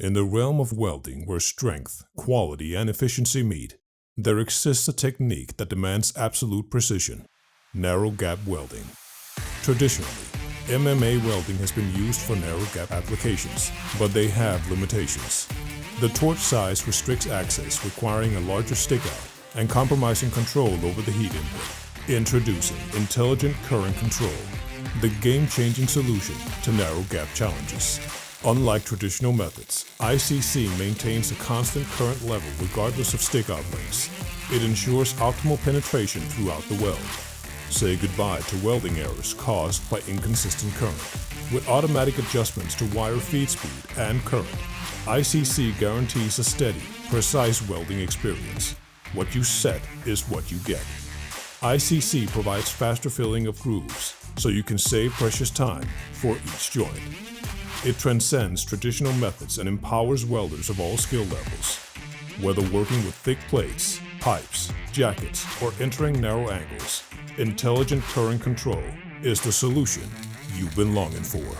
In the realm of welding, where strength, quality, and efficiency meet, there exists a technique that demands absolute precision: narrow gap welding. Traditionally, MMA welding has been used for narrow gap applications, but they have limitations. The torch size restricts access, requiring a larger stick-out and compromising control over the heat input. Introducing Intelligent Current Control, the game-changing solution to narrow gap challenges. Unlike traditional methods, ICC maintains a constant current level regardless of stick-out lengths. It ensures optimal penetration throughout the weld. Say goodbye to welding errors caused by inconsistent current. With automatic adjustments to wire feed speed and current, ICC guarantees a steady, precise welding experience. What you set is what you get. ICC provides faster filling of grooves, so you can save precious time for each joint. It transcends traditional methods and empowers welders of all skill levels. Whether working with thick plates, pipes, jackets, or entering narrow angles, Intelligent Current Control is the solution you've been longing for.